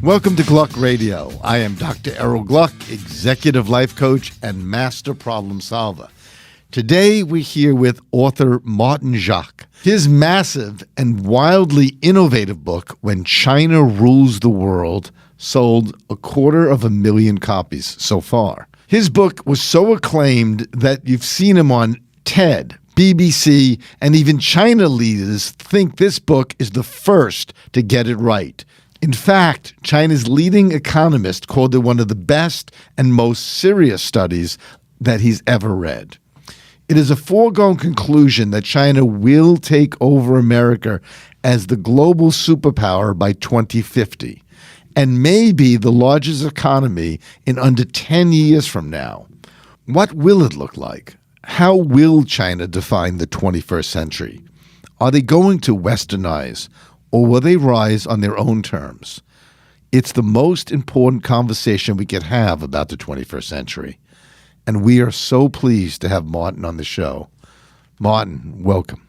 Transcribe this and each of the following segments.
Welcome to Gluck Radio. I am Dr. Errol Gluck, executive life coach and master problem solver. Today we're here with author Martin Jacques. His massive and wildly innovative book, When China Rules the World, sold 250,000 copies so far. His book was so acclaimed that you've seen him on TED, BBC, and even China leaders think this book is the first to get it right. In fact, China's leading economist called it one of the best and most serious studies that he's ever read. It is a foregone conclusion that China will take over America as the global superpower by 2050 and may be the largest economy in under 10 years from now. What will it look like? How will China define the 21st century? Are they going to westernize, or will they rise on their own terms? It's the most important conversation we could have about the 21st century. And we are so pleased to have Martin on the show. Martin, welcome.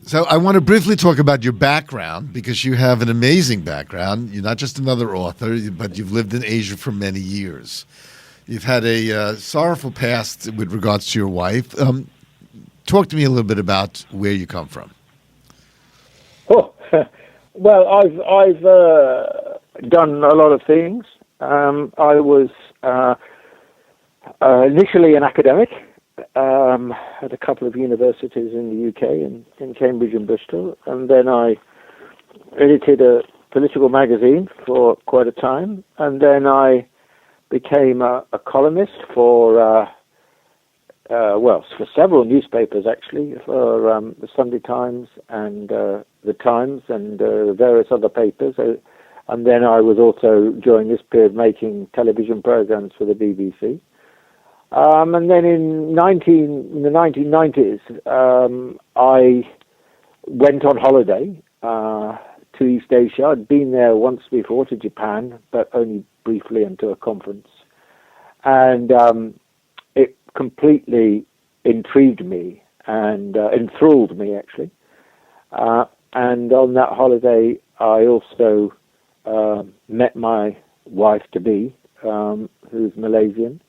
So I want to briefly talk about your background, because you have an amazing background. You're not just another author, but you've lived in Asia for many years. You've had a sorrowful past with regards to your wife. Talk to me a little bit about where you come from. Oh, well, I've done a lot of things. I was initially an academic at a couple of universities in the UK, in Cambridge and Bristol, and then I edited a political magazine for quite a time, and then I became a columnist for several newspapers, actually, for the Sunday Times and the Times and various other papers. And then I was also, during this period, making television programs for the BBC. And then in the 1990s, I went on holiday to East Asia. I'd been there once before, to Japan, but only briefly and to a conference. And it completely intrigued me and enthralled me, actually. And on that holiday, I also met my wife-to-be, who's Malaysian.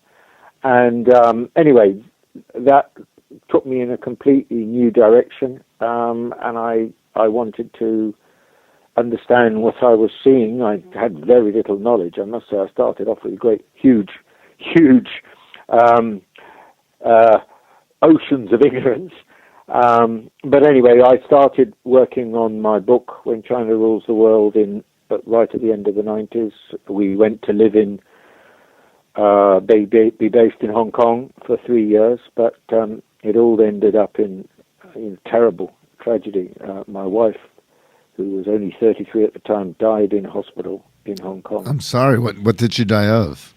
And anyway, that took me in a completely new direction, and I wanted to understand what I was seeing. I had very little knowledge, I must say. I started off with huge oceans of ignorance. But anyway, I started working on my book, When China Rules the World, right at the end of the 90s. We went to live be based in Hong Kong for 3 years, but it all ended up in terrible tragedy. My wife, who was only 33 at the time, died in hospital in Hong Kong. I'm sorry, what did she die of?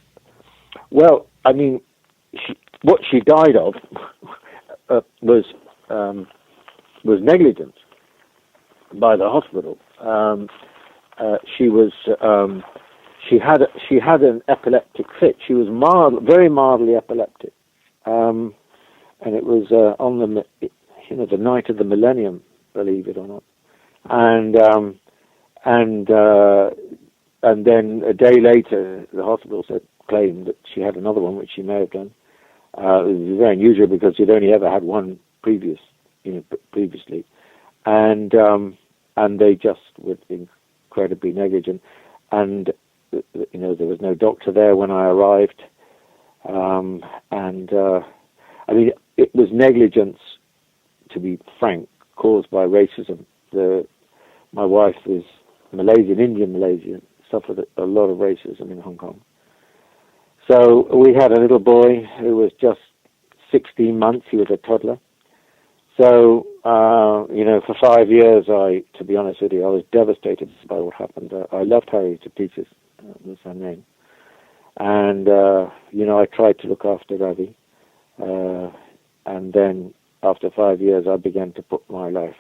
Well, I mean, what she died of was negligence by the hospital. She had an epileptic fit. She was very mildly epileptic, and it was on the night of the millennium, believe it or not. And then a day later, the hospital claimed that she had another one, which she may have done. It was very unusual because she'd only ever had one previously, and they just were incredibly negligent. And there was no doctor there when I arrived, I mean, it was negligence, to be frank, caused by racism. My wife was Indian Malaysian, suffered a lot of racism in Hong Kong. So we had a little boy who was just 16 months. He was a toddler. So, for 5 years, to be honest with you, I was devastated by what happened. I loved Harry to pieces, was her name. And, I tried to look after Ravi. And then after 5 years, I began to put my life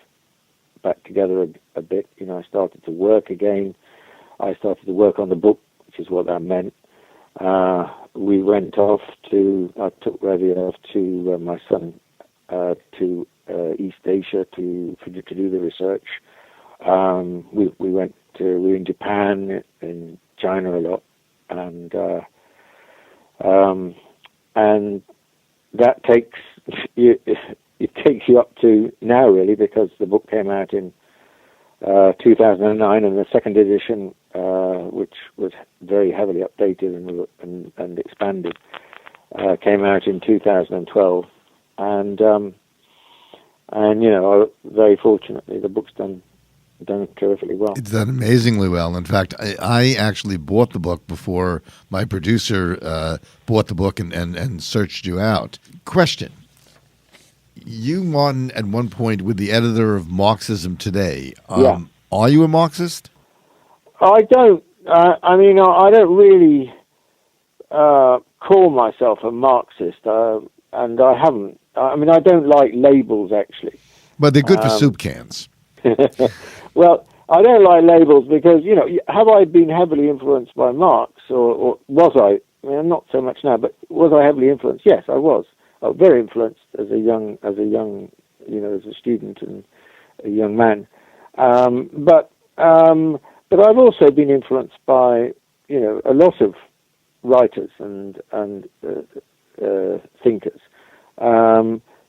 back together a bit. I started to work again. I started to work on the book, which is what that meant. We went off I took Ravi off to my son to East Asia to do the research. We were in Japan in China a lot, and that takes you. It takes you up to now, really, because the book came out in 2009, and the second edition, which was very heavily updated and expanded, came out in 2012. And very fortunately, the book's done terrifically well. It's done amazingly well. In fact, I actually bought the book before my producer bought the book and searched you out. Question. You, Martin, at one point were the editor of Marxism Today. Yeah. Are you a Marxist? I don't. I don't really call myself a Marxist, and I haven't. I don't like labels, actually. But they're good for soup cans. Well, I don't like labels because, have I been heavily influenced by Marx, or was I? Not so much now, but was I heavily influenced? Yes, I was. Very influenced as a young, as a student and a young man. But I've also been influenced by, a lot of writers and thinkers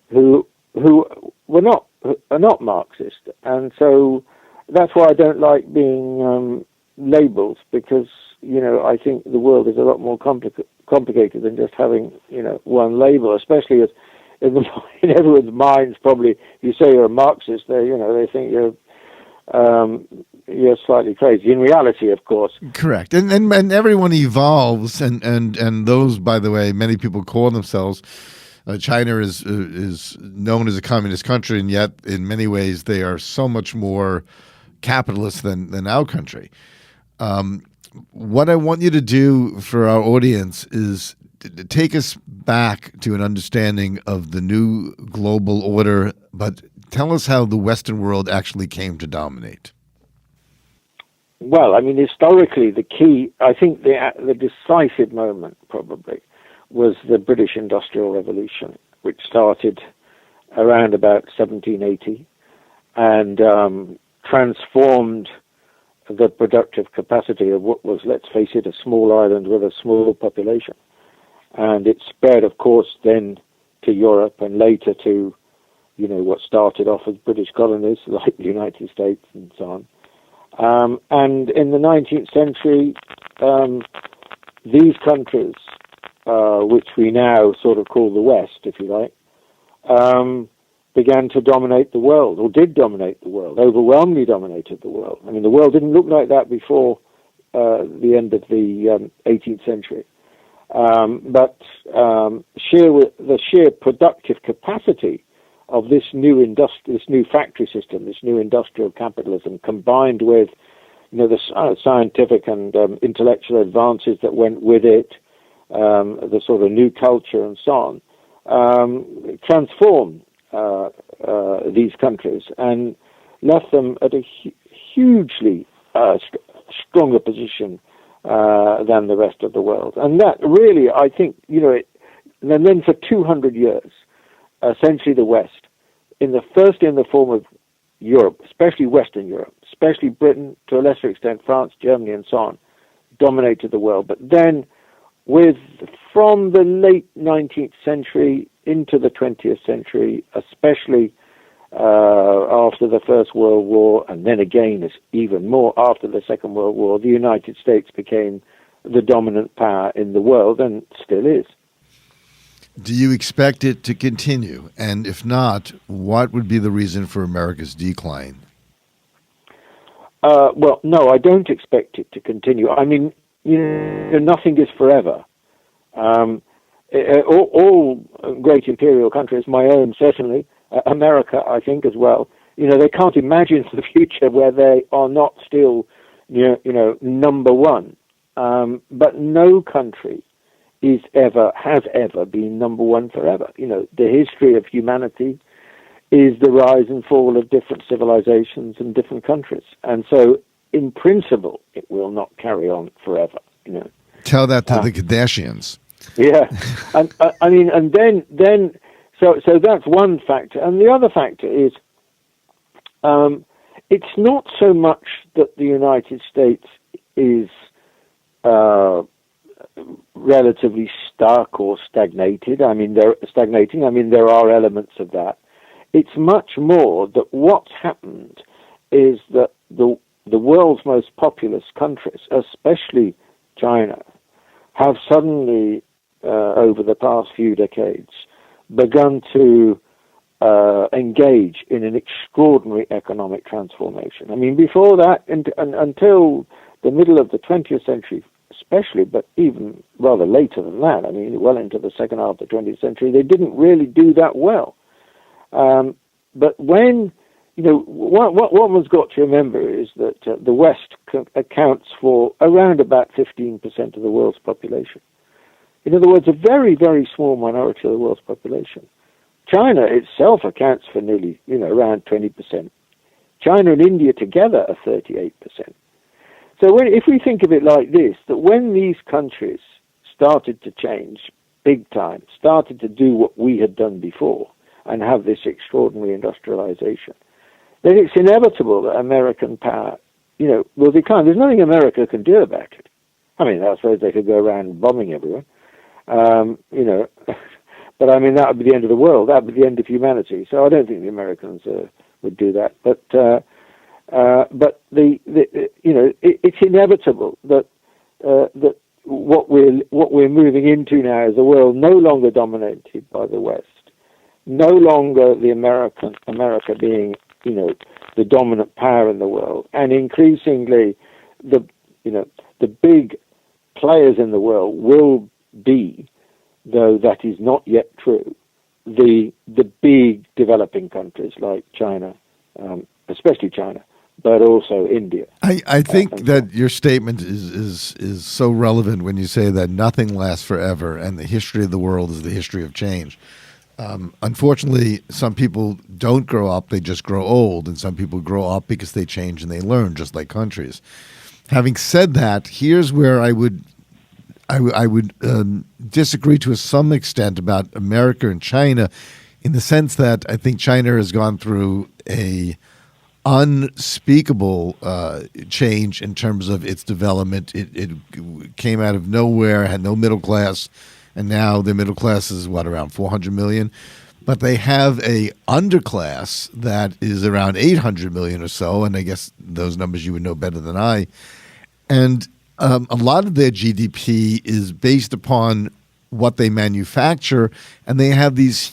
who are not Marxist, and so that's why I don't like being labels, because I think the world is a lot more complicated than just having one label, especially as in everyone's minds. Probably, if you say you're a Marxist, they think you're slightly crazy. In reality, of course, correct. And everyone evolves, and those, by the way, many people call themselves. China is known as a communist country, and yet in many ways they are so much more capitalist than our country. What I want you to do for our audience is take us back to an understanding of the new global order, but tell us how the Western world actually came to dominate. Well, historically, the key, I think the decisive moment probably was the British Industrial Revolution, which started around about 1780 and transformed the productive capacity of what was, let's face it, a small island with a small population. And it spread, of course, then to Europe and later to, what started off as British colonies like the United States and so on. And in the 19th century, these countries, which we now sort of call the West, if you like, began to dominate the world, or did dominate the world, overwhelmingly dominated the world. The world didn't look like that before the end of the 18th century. But the sheer productive capacity of this new factory system, this new industrial capitalism, combined with the scientific and intellectual advances that went with it, the sort of new culture and so on, transformed these countries and left them at a hugely stronger position than the rest of the world. And that really, I think, and then for 200 years, essentially the West, in the form of Europe, especially Western Europe, especially Britain, to a lesser extent France, Germany, and so on, dominated the world. But then, from the late 19th century into the 20th century, especially after the First World War, and then again, even more after the Second World War, the United States became the dominant power in the world, and still is. Do you expect it to continue? And if not, what would be the reason for America's decline? Well, no, I don't expect it to continue. Nothing is forever. All great imperial countries, my own certainly, America, I think, as well, they can't imagine the future where they are not still, number one. But no country has ever been number one forever. The history of humanity is the rise and fall of different civilizations and different countries. And so, in principle, it will not carry on forever. Tell that to the Kardashians. Yeah, and then so that's one factor, and the other factor is it's not so much that the United States is uh, relatively stuck or stagnated. I mean, they're stagnating. I mean, there are elements of that. It's much more that what's happened is that the world's most populous countries, especially China, have suddenly, over the past few decades, begun to engage in an extraordinary economic transformation. I mean, before that, until the middle of the 20th century, especially, but even rather later than that, I mean, well into the second half of the 20th century, they didn't really do that well. But when, what one's got to remember is that the West accounts for around about 15% of the world's population. In other words, a very, very small minority of the world's population. China itself accounts for nearly, around 20%. China and India together are 38%. So if we think of it like this, that when these countries started to change big time, started to do what we had done before and have this extraordinary industrialization, then it's inevitable that American power, will decline. There's nothing America can do about it. I mean, I suppose they could go around bombing everyone, but I mean, that would be the end of the world. That would be the end of humanity. So I don't think the Americans would do that. But it's inevitable that that what we're moving into now is a world no longer dominated by the West, no longer America being the dominant power in the world, and increasingly the big players in the world will be, though that is not yet true, the big developing countries like China, especially China, but also India. I think that your statement is so relevant when you say that nothing lasts forever and the history of the world is the history of change. Unfortunately, some people don't grow up, they just grow old, and some people grow up because they change and they learn, just like countries. Having said that, here's where I would disagree to some extent about America and China, in the sense that I think China has gone through a unspeakable change in terms of its development. It came out of nowhere, had no middle class, and now the middle class is around 400 million. But they have a underclass that is around 800 million or so, and I guess those numbers you would know better than I. And a lot of their GDP is based upon what they manufacture, and they have these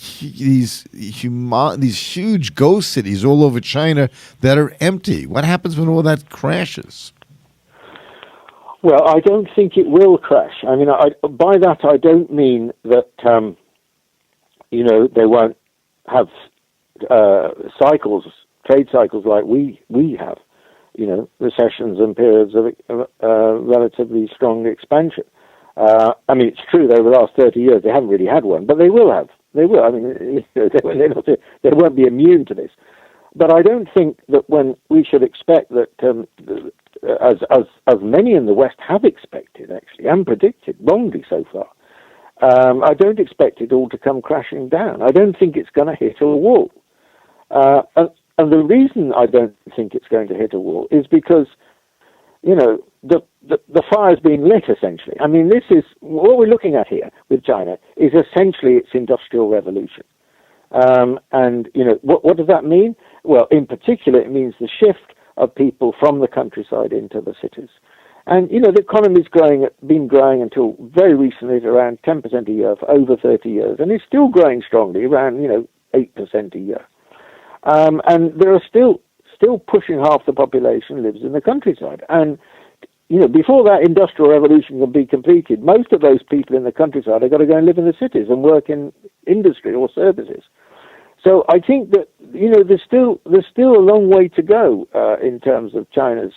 huge ghost cities all over China that are empty. What happens when all that crashes? Well, I don't think it will crash. I mean, by that I don't mean that they won't have trade cycles like we have. Recessions and periods of relatively strong expansion. I mean, it's true that over the last 30 years they haven't really had one, but they will have. They will. I mean, they won't be immune to this. But I don't think that when we should expect that, as many in the West have expected, actually, and predicted, wrongly so far, I don't expect it all to come crashing down. I don't think it's going to hit a wall. And the reason I don't think it's going to hit a wall is because, the fire's been lit, essentially. I mean, this is what we're looking at here with China is essentially its industrial revolution. And what does that mean? Well, in particular, it means the shift of people from the countryside into the cities. And, the economy's been growing until very recently at around 10% a year for over 30 years, and it's still growing strongly, around, 8% a year. And there are still pushing half the population lives in the countryside. And, before that industrial revolution can be completed, most of those people in the countryside have got to go and live in the cities and work in industry or services. So I think that, there's still a long way to go in terms of China's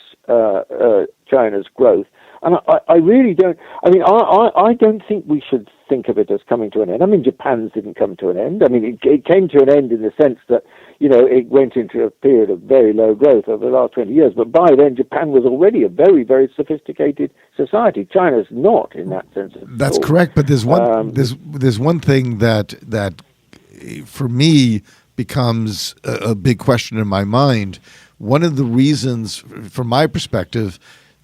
growth. And I really don't, I don't think we should think of it as coming to an end. I mean, Japan's didn't come to an end. I mean, it came to an end in the sense that, it went into a period of very low growth over the last 20 years. But by then, Japan was already a very, very sophisticated society. China's not in that sense. That's correct. But there's one, there's one thing that for me becomes a big question in my mind. One of the reasons, from my perspective,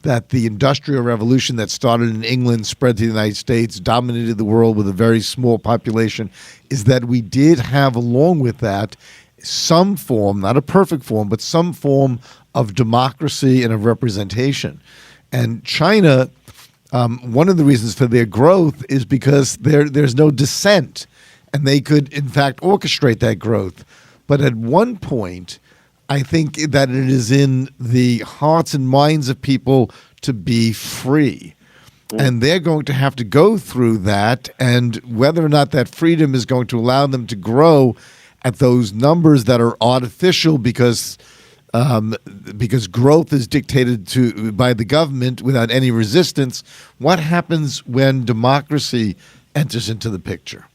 that the Industrial Revolution that started in England, spread to the United States, dominated the world with a very small population, is that we did have, along with that, some form, not a perfect form, but some form of democracy and of representation. And China, one of the reasons for their growth is because there's no dissent, and they could, in fact, orchestrate that growth. But at one point, I think that it is in the hearts and minds of people to be free. And they're going to have to go through that, and whether or not that freedom is going to allow them to grow at those numbers that are artificial because growth is dictated by the government without any resistance. What happens when democracy enters into the picture?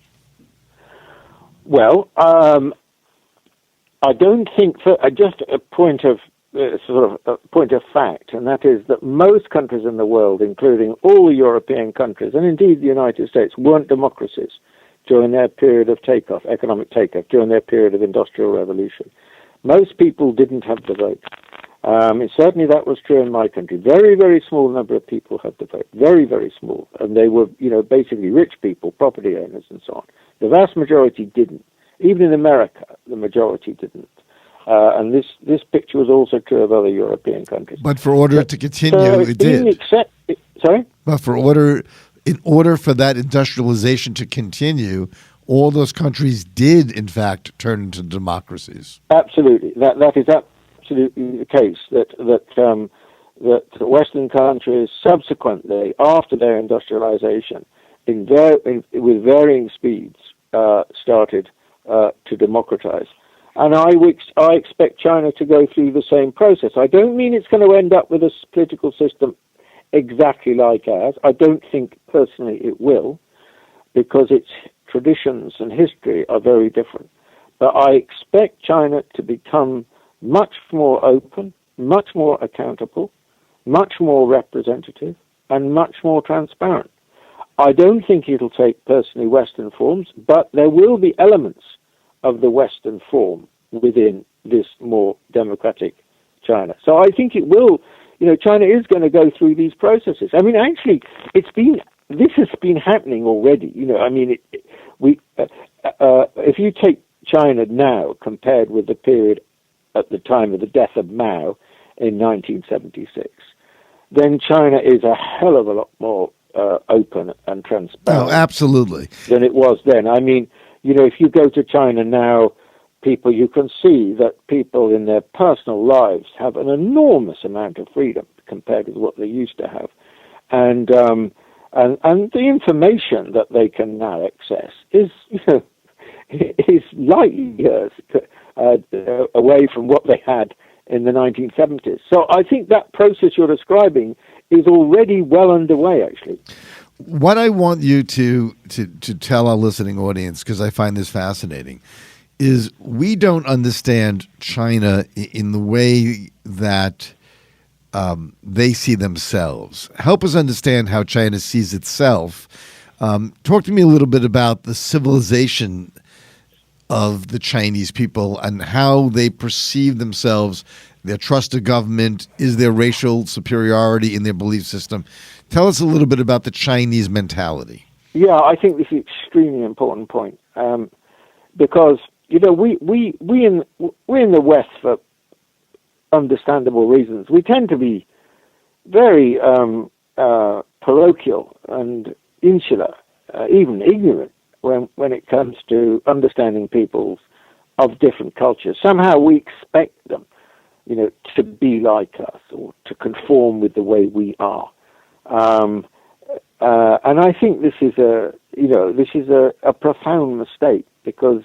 Well, I don't think, just a point of fact, and that is that most countries in the world, including all the European countries, and indeed the United States, weren't democracies during their period of economic takeoff, during their period of industrial revolution. Most people didn't have the vote. Certainly that was true in my country. Very, very small number of people had the vote. Very, very small. And they were, basically rich people, property owners and so on. The vast majority didn't. Even in America, the majority didn't. And this picture was also true of other European countries. But for order to continue, it did. Sorry? But in order for that industrialization to continue, all those countries did, in fact, turn into democracies. Absolutely. That is absolutely the case, that Western countries subsequently, after their industrialization, with varying speeds, started to democratize. And I expect China to go through the same process. I don't mean it's going to end up with a political system exactly like ours. I don't think personally it will, because its traditions and history are very different. But I expect China to become much more open, much more accountable, much more representative, and much more transparent. I don't think it'll take personally Western forms, but there will be elements of the Western form within this more democratic China. So I think it will, China is going to go through these processes. I mean, actually, this has been happening already. If you take China now compared with the period at the time of the death of Mao in 1976, then China is a hell of a lot more open and transparent. Oh, absolutely. Than it was then. I mean, if you go to China now, you can see that people in their personal lives have an enormous amount of freedom compared with what they used to have. And the information that they can now access is light years away from what they had in the 1970s. So I think that process you're describing is already well underway, actually. What I want you to tell our listening audience, because I find this fascinating, is we don't understand China in the way that they see themselves. Help us understand how China sees itself. Talk to me a little bit about the civilization of the Chinese people and how they perceive themselves, their trust of government, is there racial superiority in their belief system? Tell us a little bit about the Chinese mentality. Yeah, I think this is an extremely important point, because we in the West, for understandable reasons, we tend to be very parochial and insular, even ignorant when it comes to understanding peoples of different cultures. Somehow we expect them, to be like us or to conform with the way we are. And I think this is a profound mistake, because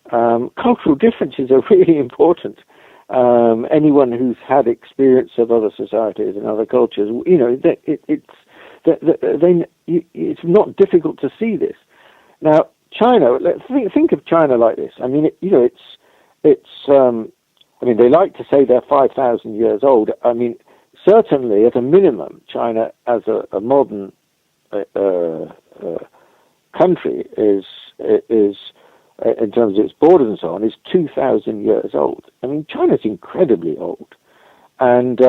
cultural differences are really important. Anyone who's had experience of other societies and other cultures, it's not difficult to see this. Now, China. Let's think of China like this. I mean, they like to say they're 5,000 years old. I mean, certainly, at a minimum, China, as a modern country, is in terms of its borders and so on, is 2,000 years old. I mean, China's incredibly old, and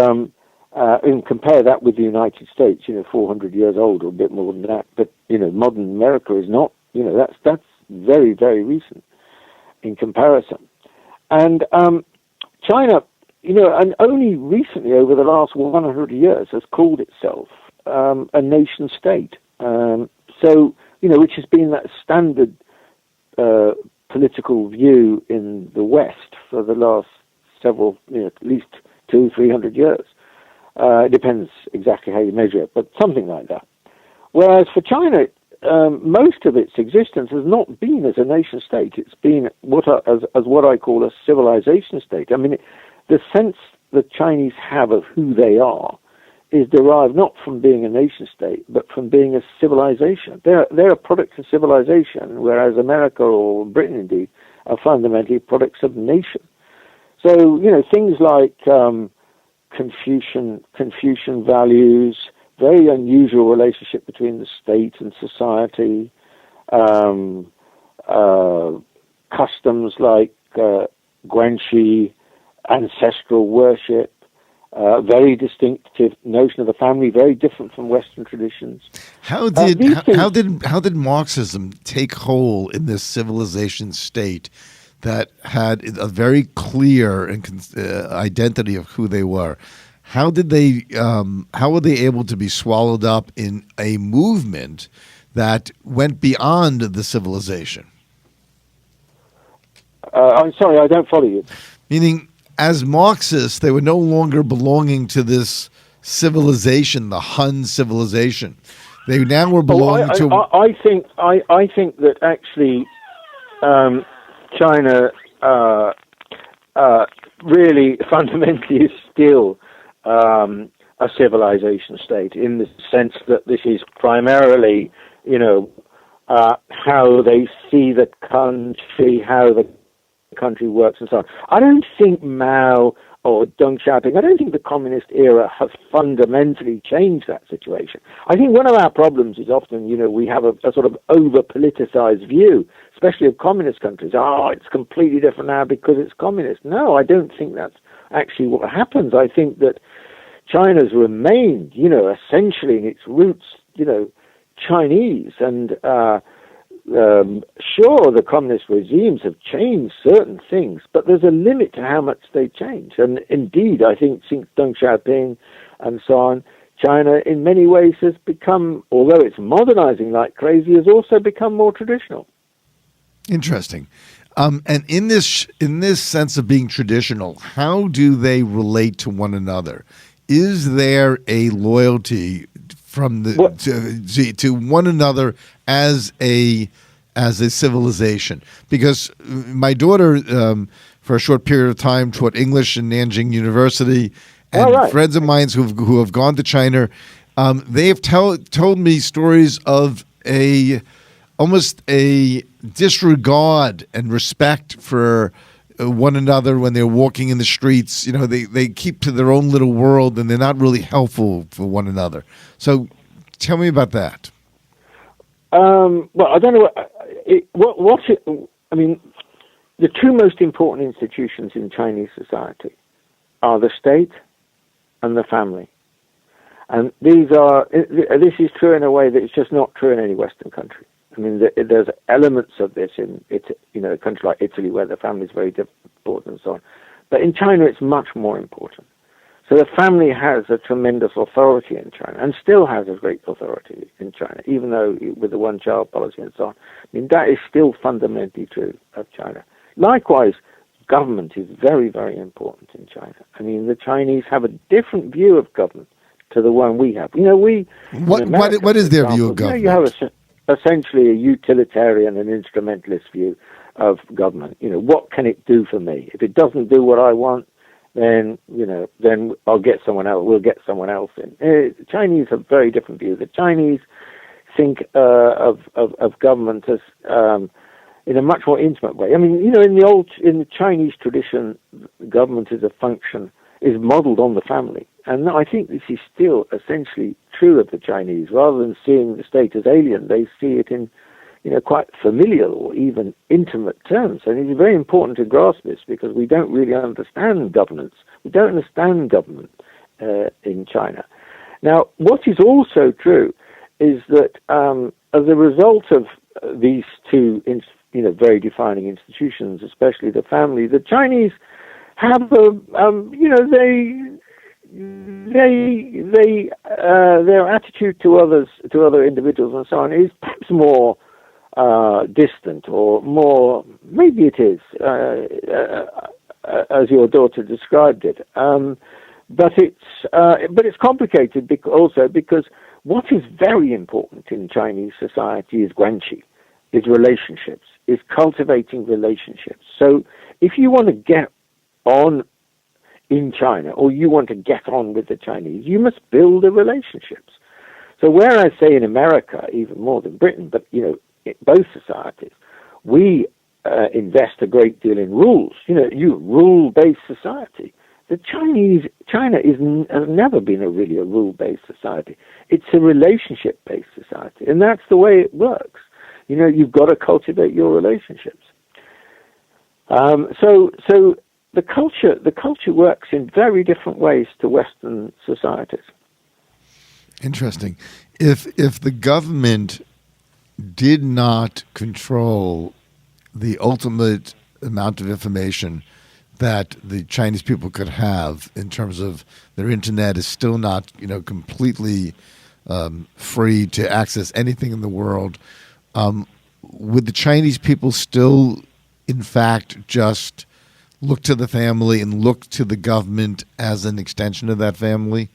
and compare that with the United States, 400 years old or a bit more than that. But, modern America is not, that's very, very recent in comparison. And China, and only recently over the last 100 years has called itself a nation state. So, which has been that standard political view in the West for the last several, at least 200-300 years. It depends exactly how you measure it, but something like that. Whereas for China, most of its existence has not been as a nation state. It's been as what I call a civilization state. I mean, the sense the Chinese have of who they are is derived not from being a nation state, but from being a civilization. They're a product of civilization, whereas America or Britain, indeed, are fundamentally products of nation. So, things like Confucian values, very unusual relationship between the state and society, customs like Guanxi, ancestral worship, very distinctive notion of the family, very different from Western traditions. How did Marxism take hold in this civilization state that had a very clear identity of who they were? How did they? How were they able to be swallowed up in a movement that went beyond the civilization? I'm sorry, I don't follow you. Meaning, as Marxists, they were no longer belonging to this civilization, the Han civilization. They now were belonging to. I think that actually China really fundamentally is still a civilization state, in the sense that this is primarily, how they see the country, how the country works, and so on. I don't think Mao or Deng Xiaoping, I don't think the communist era has fundamentally changed that situation. I think one of our problems is often, we have a sort of over-politicized view, especially of communist countries. It's completely different now because it's communist. No, I don't think that's actually what happens. I think that China's remained, essentially in its roots, Chinese, and sure, the communist regimes have changed certain things, but there's a limit to how much they change. And indeed, I think since Deng Xiaoping and so on, China in many ways has become, although it's modernizing like crazy, has also become more traditional. Interesting. And in this sense of being traditional, how do they relate to one another? Is there a loyalty from to one another as a civilization? Because my daughter, for a short period of time, taught English in Nanjing University, and friends of mine who have gone to China, they have told me stories of almost a disregard and respect for one another when they're walking in the streets. They keep to their own little world, and they're not really helpful for one another. So tell me about that. Well, I don't know the two most important institutions in Chinese society are the state and the family. And this is true in a way that it's just not true in any Western country. I mean, there's elements of this in a country like Italy, where the family is very important and so on. But in China, it's much more important. So the family has a tremendous authority in China, and still has a great authority in China, even though with the one-child policy and so on. I mean, that is still fundamentally true of China. Likewise, government is very, very important in China. I mean, the Chinese have a different view of government to the one we have. What is their view of government? You have essentially a utilitarian and instrumentalist view of government. What can it do for me? If it doesn't do what I want, then I'll get someone else. We'll get someone else in. The Chinese have a very different view. The Chinese think of government as in a much more intimate way. I mean, in the Chinese tradition, government is modeled on the family, and I think this is still essentially true of the Chinese. Rather than seeing the state as alien, they see it in quite familial or even intimate terms. And it's very important to grasp this, because we don't really understand governance. We don't understand government in China. Now, what is also true is that as a result of these two, very defining institutions, especially the family, the Chinese have their attitude to other individuals and so on is perhaps more distant, or more, maybe it is, as your daughter described it. But it's complicated also because what is very important in Chinese society is guanxi, is relationships, is cultivating relationships. So if you want to get on in China, or you want to get on with the Chinese, you must build the relationships. So whereas, say, in America, even more than Britain, but, in both societies, we invest a great deal in rules, rule-based society. The China has never been really a rule-based society. It's a relationship-based society, and that's the way it works. You've got to cultivate your relationships. So the culture works in very different ways to Western societies. Interesting. If the government did not control the ultimate amount of information that the Chinese people could have in terms of their internet is still not, completely free to access anything in the world, would the Chinese people still, in fact, just look to the family and look to the government as an extension of that family?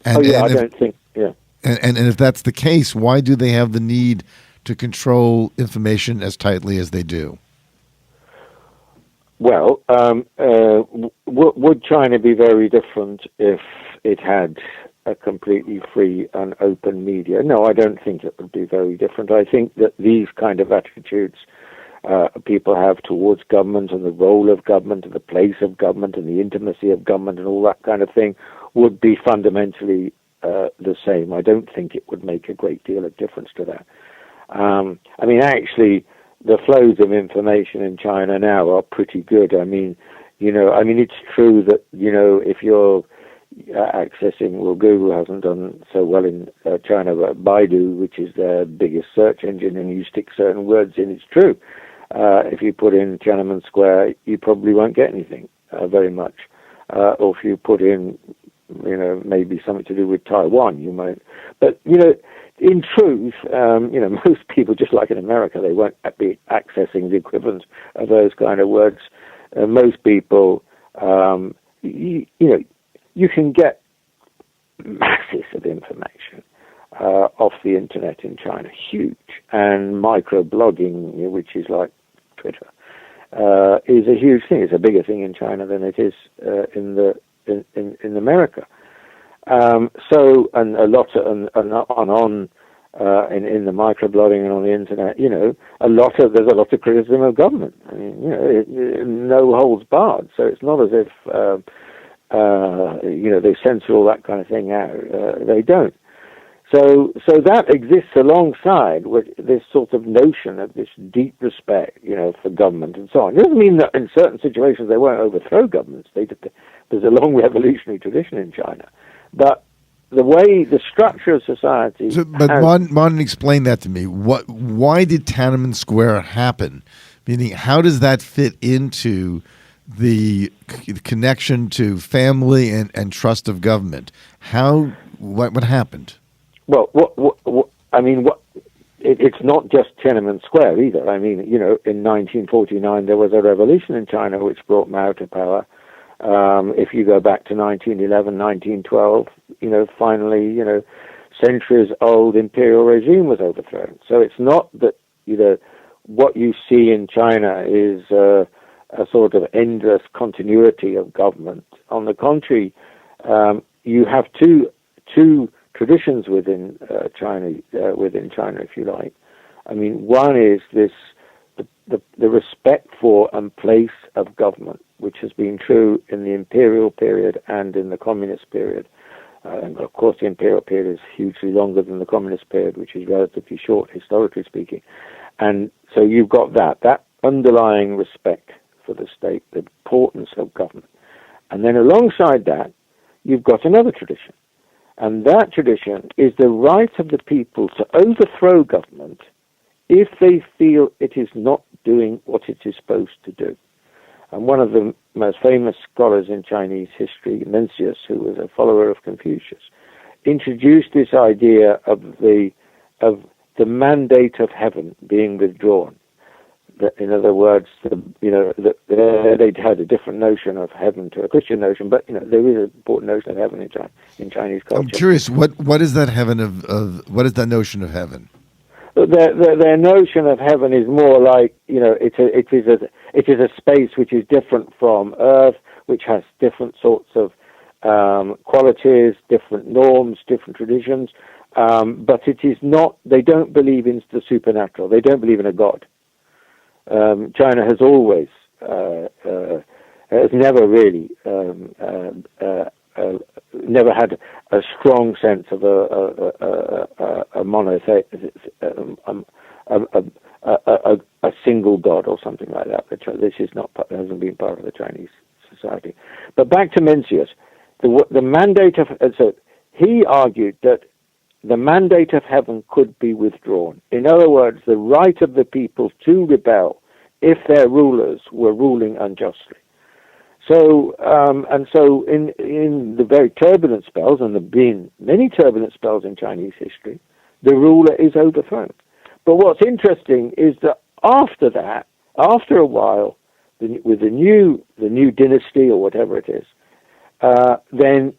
And, I don't think, yeah. And if that's the case, why do they have the need to control information as tightly as they do? Well, would China be very different if it had a completely free and open media? No, I don't think it would be very different. I think that these kind of attitudes people have towards government, and the role of government, and the place of government, and the intimacy of government, and all that kind of thing would be fundamentally the same. I don't think it would make a great deal of difference to that. Actually, the flows of information in China now are pretty good. It's true that, if you're accessing, well, Google hasn't done so well in China, but Baidu, which is their biggest search engine, and you stick certain words in, it's true. If you put in Tiananmen Square, you probably won't get anything very much. Or if you put in, maybe something to do with Taiwan, you might. But, in truth, most people, just like in America, they won't be accessing the equivalent of those kind of words. Most people, you can get masses of information off the internet in China, huge. And microblogging, which is like Twitter, is a huge thing. It's a bigger thing in China than it is in America. So, and a lot of, in the microblogging and on the internet, there's a lot of criticism of government. No holds barred. So it's not as if they censor all that kind of thing out. They don't. So that exists alongside with this sort of notion of this deep respect, for government and so on. It doesn't mean that in certain situations they won't overthrow governments. There's a long revolutionary tradition in China. But the structure of society... Martin, explain that to me. Why did Tiananmen Square happen? Meaning, how does that fit into the connection to family and trust of government? What happened? Well, it's not just Tiananmen Square either. In 1949 there was a revolution in China which brought Mao to power. If you go back to 1911, 1912, finally, centuries-old imperial regime was overthrown. So it's not that, what you see in China is a sort of endless continuity of government. On the contrary, you have two traditions within China, if you like. One is the respect for and place of government, which has been true in the imperial period and in the communist period. And of course, the imperial period is hugely longer than the communist period, which is relatively short, historically speaking. And so you've got that underlying respect for the state, the importance of government. And then alongside that, you've got another tradition. And that tradition is the right of the people to overthrow government if they feel it is not doing what it is supposed to do. And one of the most famous scholars in Chinese history, Mencius, who was a follower of Confucius, introduced this idea of the mandate of heaven being withdrawn. In other words, they'd had a different notion of heaven to a Christian notion, but there is an important notion of heaven in Chinese culture. I'm curious, what is that heaven of what is that notion of heaven? Their notion of heaven is more like it is a space which is different from Earth, which has different sorts of qualities, different norms, different traditions, but it is not. They don't believe in the supernatural. They don't believe in a god. China has always has never really never had a strong sense of a monotheistic, a single god or something like that. This is not hasn't been part of the Chinese society. But back to Mencius, the mandate of so he argued that the mandate of heaven could be withdrawn. In other words, the right of the people to rebel if their rulers were ruling unjustly. So, in the very turbulent spells, and there have been many turbulent spells in Chinese history, the ruler is overthrown. But what's interesting is that after that, after a while, with the new dynasty or whatever it is, then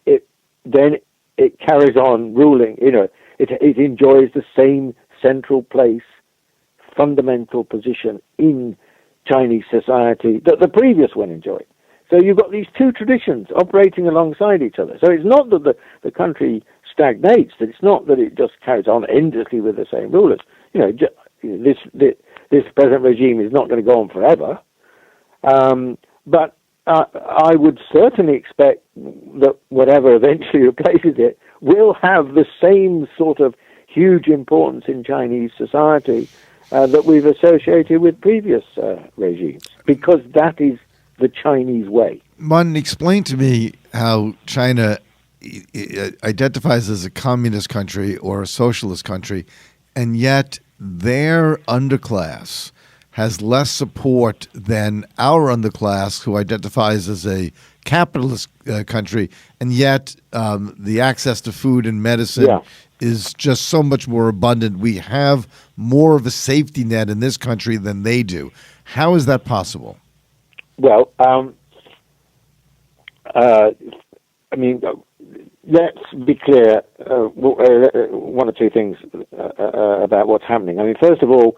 it carries on ruling. It enjoys the same central place, fundamental position in Chinese society that the previous one enjoyed. So you've got these two traditions operating alongside each other. So it's not that the country stagnates. That it's not that it just carries on endlessly with the same rulers. This present regime is not going to go on forever. But I would certainly expect that whatever eventually replaces it will have the same sort of huge importance in Chinese society that we've associated with previous regimes, because that is the Chinese way. Martin, explain to me how China identifies as a communist country or a socialist country, and yet their underclass has less support than our underclass, who identifies as a capitalist country, and yet the access to food and medicine is just so much more abundant. We have more of a safety net in this country than they do. How is that possible? Well, let's be clear, one or two things about what's happening. I mean, first of all,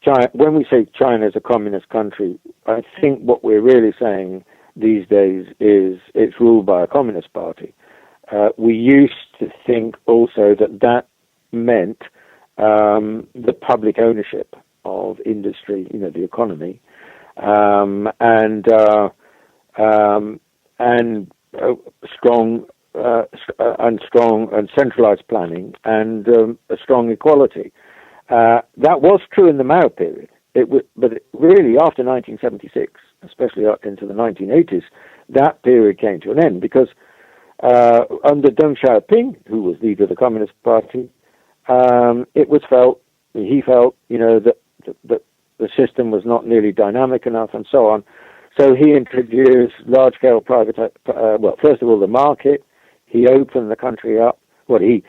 China, when we say China is a communist country, I think what we're really saying these days is it's ruled by a communist party. We used to think also that meant the public ownership of industry, the economy, and strong and centralized planning and a strong equality. That was true in the Mao period. But really after 1976, especially up into the 1980s, that period came to an end because under Deng Xiaoping, who was leader of the Communist Party, he felt that the system was not nearly dynamic enough, and so on. So he introduced large-scale private. First of all, the market. He opened the country up. He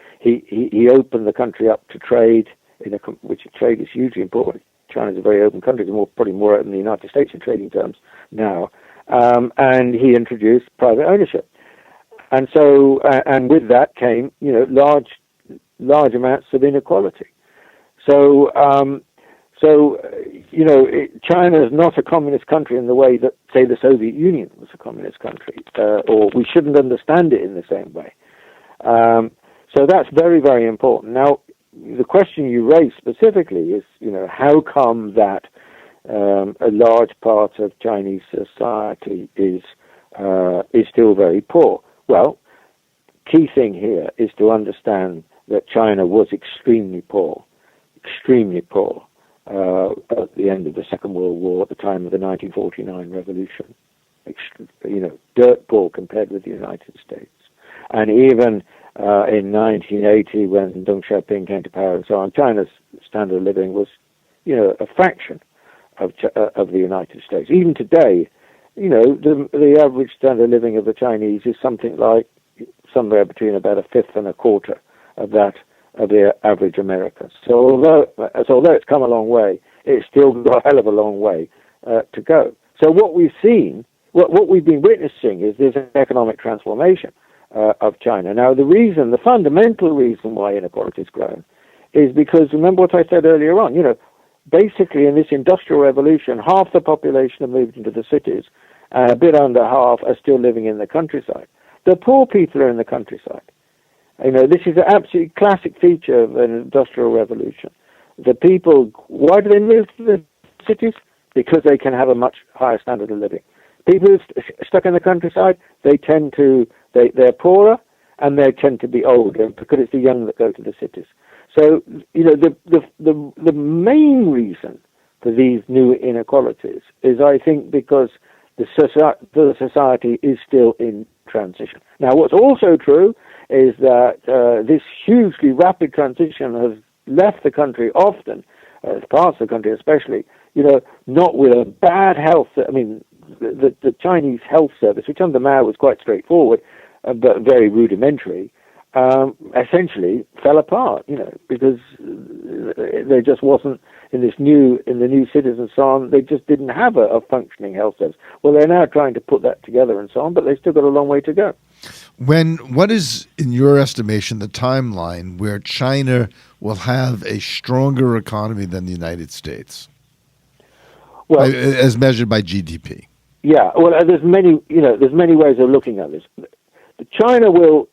opened the country up to trade, which trade is hugely important. China is a very open country. It's probably more open than the United States in trading terms now. And he introduced private ownership, and so and with that came large amounts of inequality. So China is not a communist country in the way that, say, the Soviet Union was a communist country, or we shouldn't understand it in the same way. So that's very, very important. Now, the question you raised specifically is, how come that a large part of Chinese society is still very poor? Well, key thing here is to understand that China was extremely poor at the end of the Second World War, at the time of the 1949 revolution. dirt ball compared with the United States. And even in 1980, when Deng Xiaoping came to power and so on, China's standard of living was, a fraction of the United States. Even today, the average standard of living of the Chinese is something like somewhere between about a fifth and a quarter of that of the average American. So although it's come a long way, it's still got a hell of a long way to go. So what we've seen, what we've been witnessing, is this economic transformation of China. Now, the fundamental reason why inequality has grown is because, remember what I said earlier on, basically in this industrial revolution, half the population have moved into the cities, and a bit under half are still living in the countryside. The poor people are in the countryside. This is an absolutely classic feature of an industrial revolution. The people, why do they move to the cities? Because they can have a much higher standard of living. People who are stuck in the countryside, they're poorer, and they tend to be older, because it's the young that go to the cities. So, the main reason for these new inequalities is, I think, because the society is still in transition. Now, what's also true is that this hugely rapid transition has left the country often, parts of the country especially, not with a bad health. I mean, the Chinese health service, which under Mao was quite straightforward, but very rudimentary, essentially fell apart, because there just wasn't, in the new cities and so on, they just didn't have a functioning health service. Well, they're now trying to put that together and so on, but they've still got a long way to go. What is, in your estimation, the timeline where China will have a stronger economy than the United States? Well, as measured by GDP. Yeah, well, there's many ways of looking at this. China will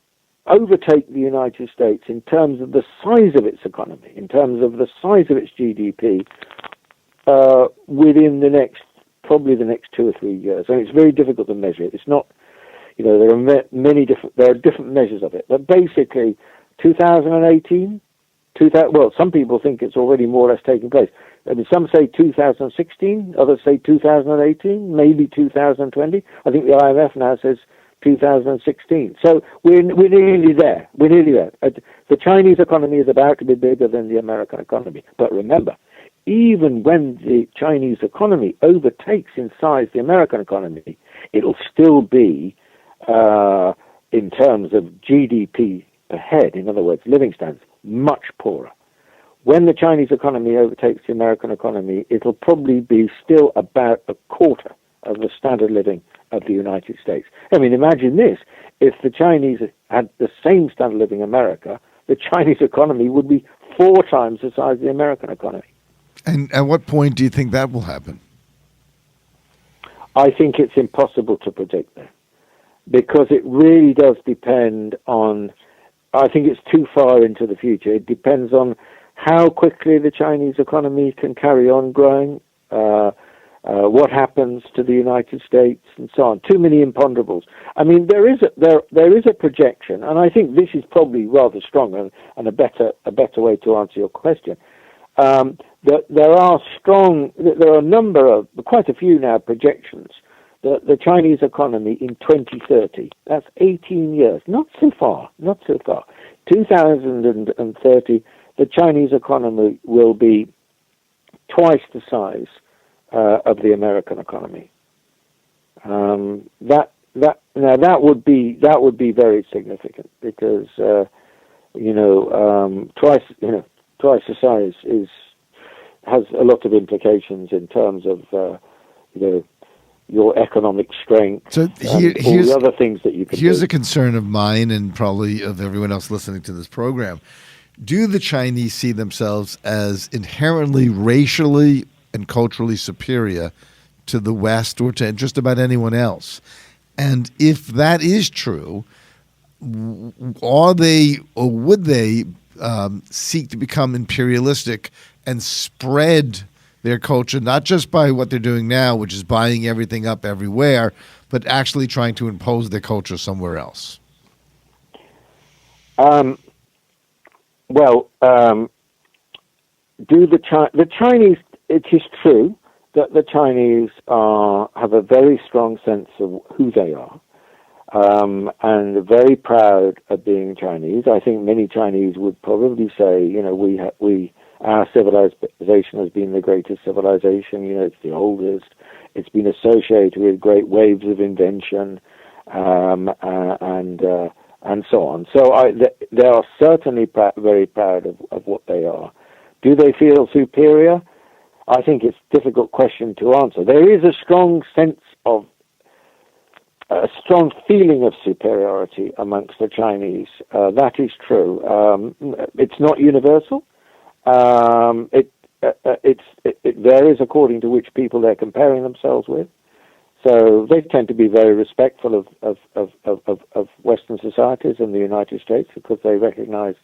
overtake the United States in terms of the size of its economy, in terms of the size of its GDP, within probably the next 2 or 3 years. And it's very difficult to measure it. It's not, there are different measures of it. But basically, 2018, some people think it's already more or less taking place. I mean, some say 2016, others say 2018, maybe 2020. I think the IMF now says 2016. So we're nearly there. We're nearly there. The Chinese economy is about to be bigger than the American economy. But remember, even when the Chinese economy overtakes in size the American economy, it'll still be, in terms of GDP per head, in other words, living standards, much poorer. When the Chinese economy overtakes the American economy, it'll probably be still about a quarter of the standard living of the United States. I mean, imagine this. If the Chinese had the same standard of living in America, the Chinese economy would be 4 times the size of the American economy. And at what point do you think that will happen? I think it's impossible to predict that, because it really does depend on, I think it's too far into the future. It depends on how quickly the Chinese economy can carry on growing, what happens to the United States, and so on. Too many imponderables. I mean, there is a projection, and I think this is probably rather strong and a better way to answer your question. There are a number of, quite a few now, projections that the Chinese economy in 2030, that's 18 years, not so far, 2030, the Chinese economy will be twice the size of the American economy. That would be very significant, because twice the size has a lot of implications in terms of your economic strength, so all the other things that you can Here's do. a concern of mine, and probably of everyone else listening to this program. Do the Chinese see themselves as inherently racially and culturally superior to the West or to just about anyone else? And if that is true, are they, or would they seek to become imperialistic and spread their culture, not just by what they're doing now, which is buying everything up everywhere, but actually trying to impose their culture somewhere else? The Chinese, it is true that the Chinese have a very strong sense of who they are, and are very proud of being Chinese. I think many Chinese would probably say, our civilization has been the greatest civilization. It's the oldest. It's been associated with great waves of invention, and so on. So they are certainly very proud of what they are. Do they feel superior? I think it's a difficult question to answer. There is a strong feeling of superiority amongst the Chinese. That is true. It's not universal. It varies according to which people they're comparing themselves with. So they tend to be very respectful of Western societies and the United States because they recognize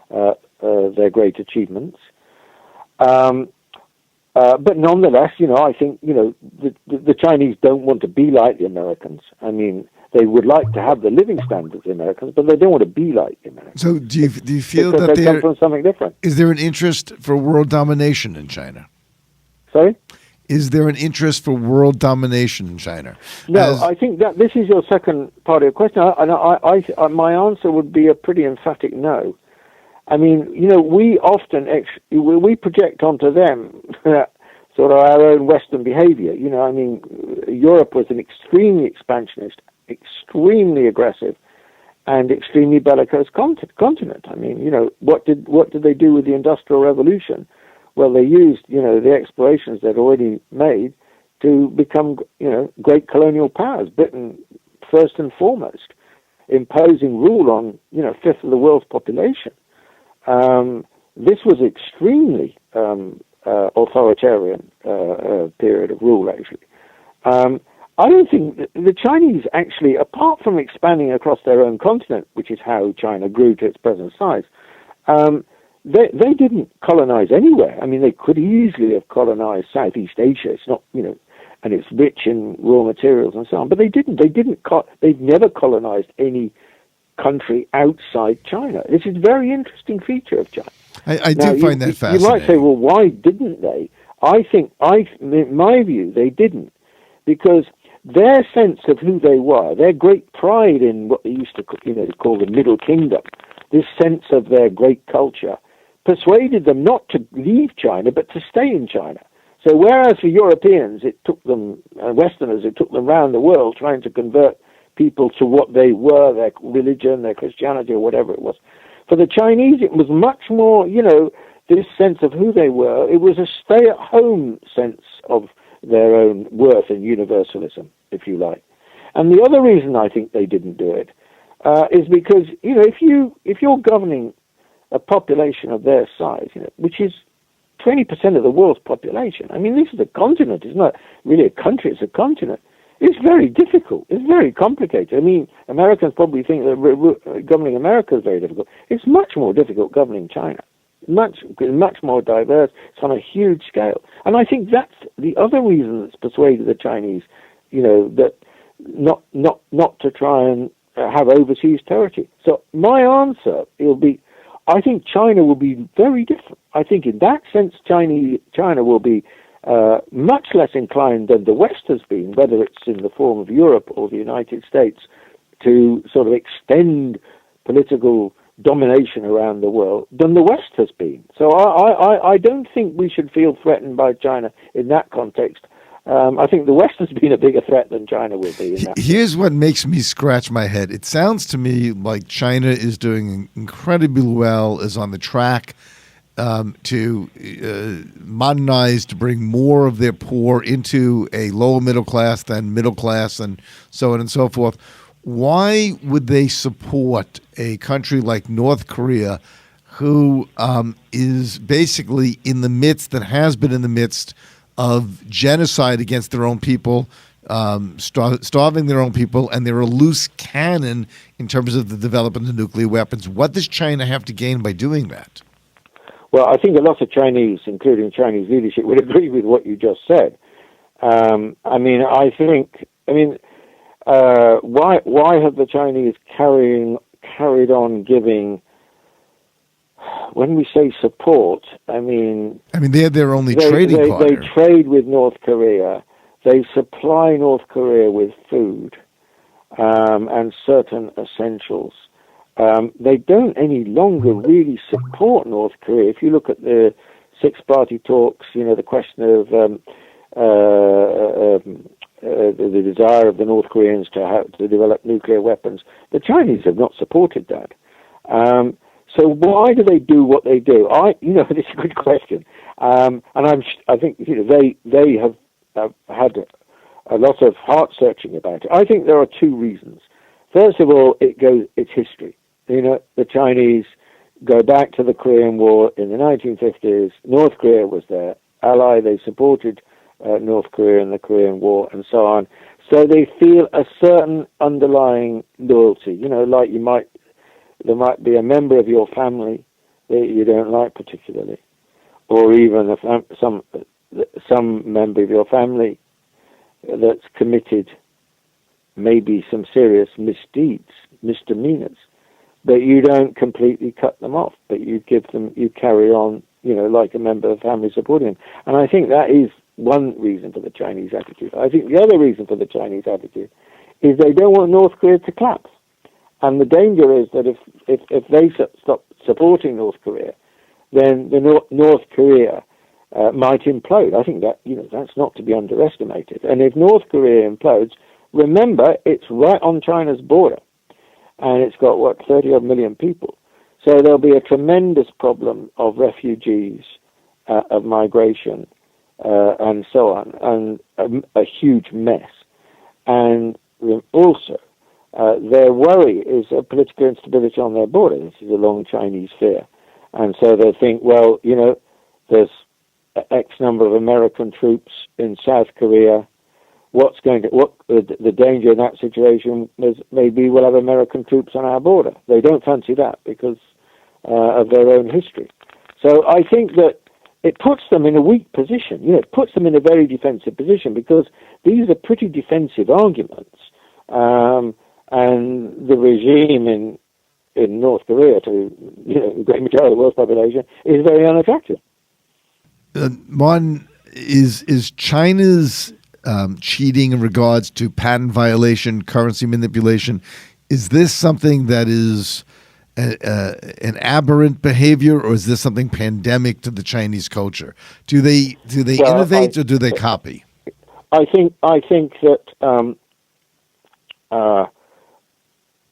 their great achievements. But nonetheless, I think, the Chinese don't want to be like the Americans. I mean, they would like to have the living standards of the Americans, but they don't want to be like the Americans. So do you feel because that they come from something different? Is there an interest for world domination in China? Sorry? Is there an interest for world domination in China? No, I think that this is your second part of your question, and my answer would be a pretty emphatic no. I mean, we often we project onto them sort of our own Western behavior. Europe was an extremely expansionist, extremely aggressive, and extremely bellicose continent. I mean, what did they do with the Industrial Revolution? Well, they used, the explorations they'd already made to become, great colonial powers. Britain, first and foremost, imposing rule on, a fifth of the world's population. This was extremely authoritarian period of rule, actually. I don't think the Chinese actually, apart from expanding across their own continent, which is how China grew to its present size, they didn't colonize anywhere. I mean, they could easily have colonized Southeast Asia. It's not, and it's rich in raw materials and so on, but they didn't. They've never colonized any country outside China. This is a very interesting feature of China. I do find that fascinating. You might say, well, why didn't they? I think, in my view, they didn't, because their sense of who they were, their great pride in what they used to call the Middle Kingdom, this sense of their great culture, persuaded them not to leave China, but to stay in China. So whereas for Europeans, it took them, Westerners, it took them around the world trying to convert people to what they were, their religion, their Christianity, or whatever it was. For the Chinese, it was much more, this sense of who they were. It was a stay-at-home sense of their own worth and universalism, if you like. And the other reason I think they didn't do it is because, if you're governing a population of their size, which is 20% of the world's population. I mean, this is a continent. It's not really a country. It's a continent. It's very difficult. It's very complicated. I mean, Americans probably think that governing America is very difficult. It's much more difficult governing China. Much more diverse. It's on a huge scale. And I think that's the other reason that's persuaded the Chinese, that not to try and have overseas territory. So my answer will be, I think China will be very different. I think in that sense, China will be much less inclined than the West has been, whether it's in the form of Europe or the United States, to sort of extend political domination around the world than the West has been. So I don't think we should feel threatened by China in that context. I think the West has been a bigger threat than China will be in that. Here's what makes me scratch my head. It sounds to me like China is doing incredibly well, is on the track to modernize, to bring more of their poor into a lower middle class than middle class, and so on and so forth. Why would they support a country like North Korea, who is basically in the midst, that has been in the midst of genocide against their own people, starving their own people, and they're a loose cannon in terms of the development of nuclear weapons? What does China have to gain by doing that? Well, I think a lot of Chinese, including Chinese leadership, would agree with what you just said. Why have the Chinese carried on giving when we say support, I mean they're their only trading partner. They trade with North Korea. They supply North Korea with food and certain essentials. They don't any longer really support North Korea. If you look at the six-party talks, the question of the desire of the North Koreans to develop nuclear weapons, the Chinese have not supported that. So why do they do what they do? This is a good question, and I think they have had a lot of heart searching about it. I think there are two reasons. First of all, it's history. The Chinese go back to the Korean War in the 1950s. North Korea was their ally. They supported North Korea in the Korean War and so on. So they feel a certain underlying loyalty. Like there might be a member of your family that you don't like particularly, or even some member of your family that's committed maybe some serious misdeeds, misdemeanors, but you don't completely cut them off, but you carry on, like a member of the family supporting them. And I think that is one reason for the Chinese attitude. I think the other reason for the Chinese attitude is they don't want North Korea to collapse. And the danger is that if they stop supporting North Korea, then North Korea might implode. I think that that's not to be underestimated. And if North Korea implodes, remember it's right on China's border, and it's got 30-odd million people. So there'll be a tremendous problem of refugees, of migration, and so on, and a huge mess. And also, their worry is a political instability on their border. This is a long Chinese fear. And so they think, there's X number of American troops in South Korea. The danger in that situation is maybe we'll have American troops on our border. They don't fancy that because of their own history. So I think that it puts them in a weak position. It puts them in a very defensive position because these are pretty defensive arguments. And the regime in North Korea, to the great majority of the world's population, is very unattractive. Martin, is China's cheating in regards to patent violation, currency manipulation, is this something that is an aberrant behavior, or is this something pandemic to the Chinese culture? Do they innovate or do they copy? I think that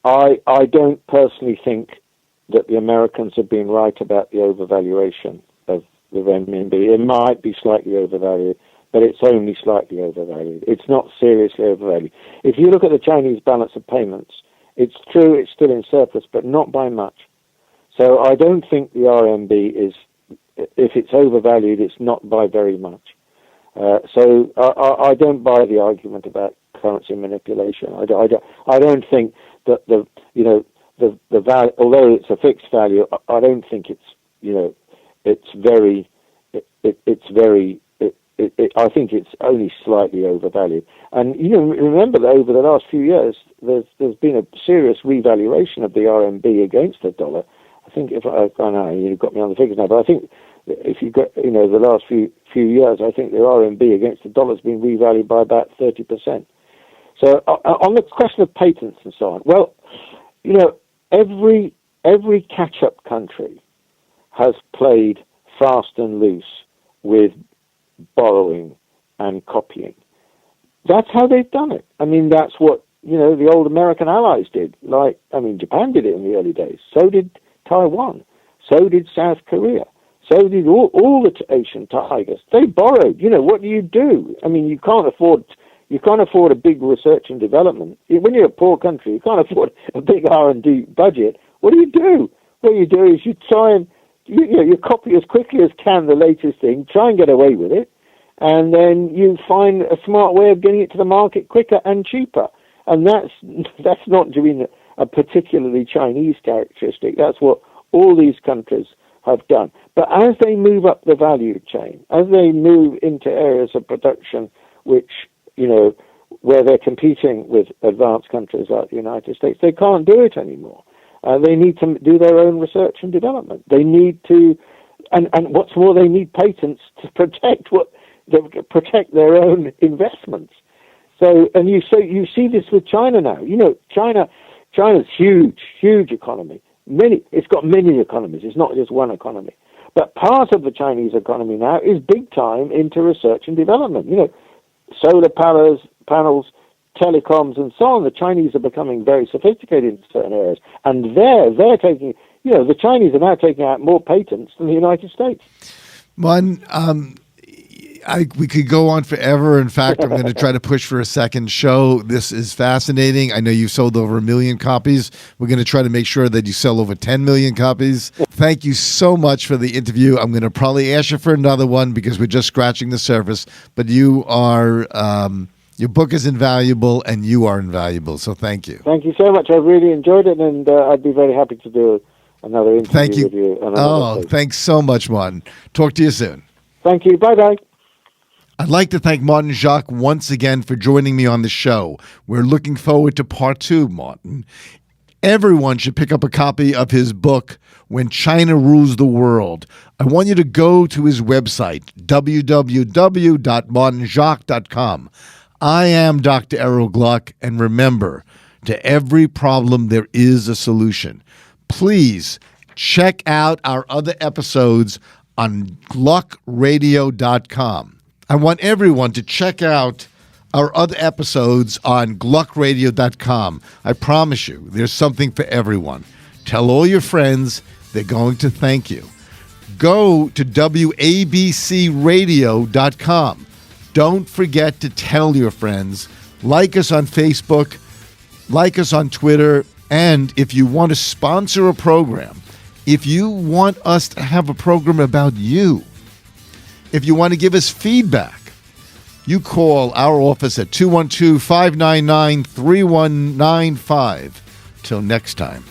I don't personally think that the Americans have been right about the overvaluation of the renminbi. It might be slightly overvalued, but it's only slightly overvalued. It's not seriously overvalued. If you look at the Chinese balance of payments, it's true it's still in surplus, but not by much. So I don't think the RMB is, if it's overvalued, it's not by very much. So I don't buy the argument about currency manipulation. I don't think that the value, although it's a fixed value, I don't think I think it's only slightly overvalued. And remember that over the last few years, there's been a serious revaluation of the RMB against the dollar. I think I know you've got me on the figures now, but I think if you got the last few years, I think the RMB against the dollar has been revalued by about 30%. So on the question of patents and so on, well, every catch-up country has played fast and loose with borrowing and copying. That's how they've done it. I mean, that's what the old American allies did. Japan did it in the early days. So did Taiwan. So did South Korea. So did all the Asian tigers. They borrowed. What do you do? I mean, you can't afford a big research and development. When you're a poor country, you can't afford a big R&D budget. What do? What you do is you try and you copy as quickly as can the latest thing, try and get away with it, and then you find a smart way of getting it to the market quicker and cheaper. And that's not doing a particularly Chinese characteristic. That's what all these countries have done. But as they move up the value chain, as they move into areas of production which, where they're competing with advanced countries like the United States, they can't do it anymore. They need to do their own research and development. They need to, and what's more, they need patents to protect their own investments. So you see this with China now. China's huge economy. It's got many economies. It's not just one economy. But part of the Chinese economy now is big time into research and development. Solar panels, telecoms, and so on. The Chinese are becoming very sophisticated in certain areas, and they're taking. The Chinese are now taking out more patents than the United States. We could go on forever. In fact, I'm going to try to push for a second show. This is fascinating. I know you sold over 1 million copies. We're going to try to make sure that you sell over 10 million copies. Thank you so much for the interview. I'm going to probably ask you for another one because we're just scratching the surface. But you are, your book is invaluable and you are invaluable. So thank you. Thank you so much. I really enjoyed it, and I'd be very happy to do another interview with you. Thanks so much, Martin. Talk to you soon. Thank you. Bye-bye. I'd like to thank Martin Jacques once again for joining me on the show. We're looking forward to part 2, Martin. Everyone should pick up a copy of his book, When China Rules the World. I want you to go to his website, www.martinjacques.com. I am Dr. Errol Gluck, and remember, to every problem there is a solution. Please check out our other episodes on gluckradio.com. I want everyone to check out our other episodes on gluckradio.com. I promise you, there's something for everyone. Tell all your friends. They're going to thank you. Go to wabcradio.com. Don't forget to tell your friends. Like us on Facebook. Like us on Twitter. And if you want to sponsor a program, if you want us to have a program about you, if you want to give us feedback, you call our office at 212-599-3195. Till next time.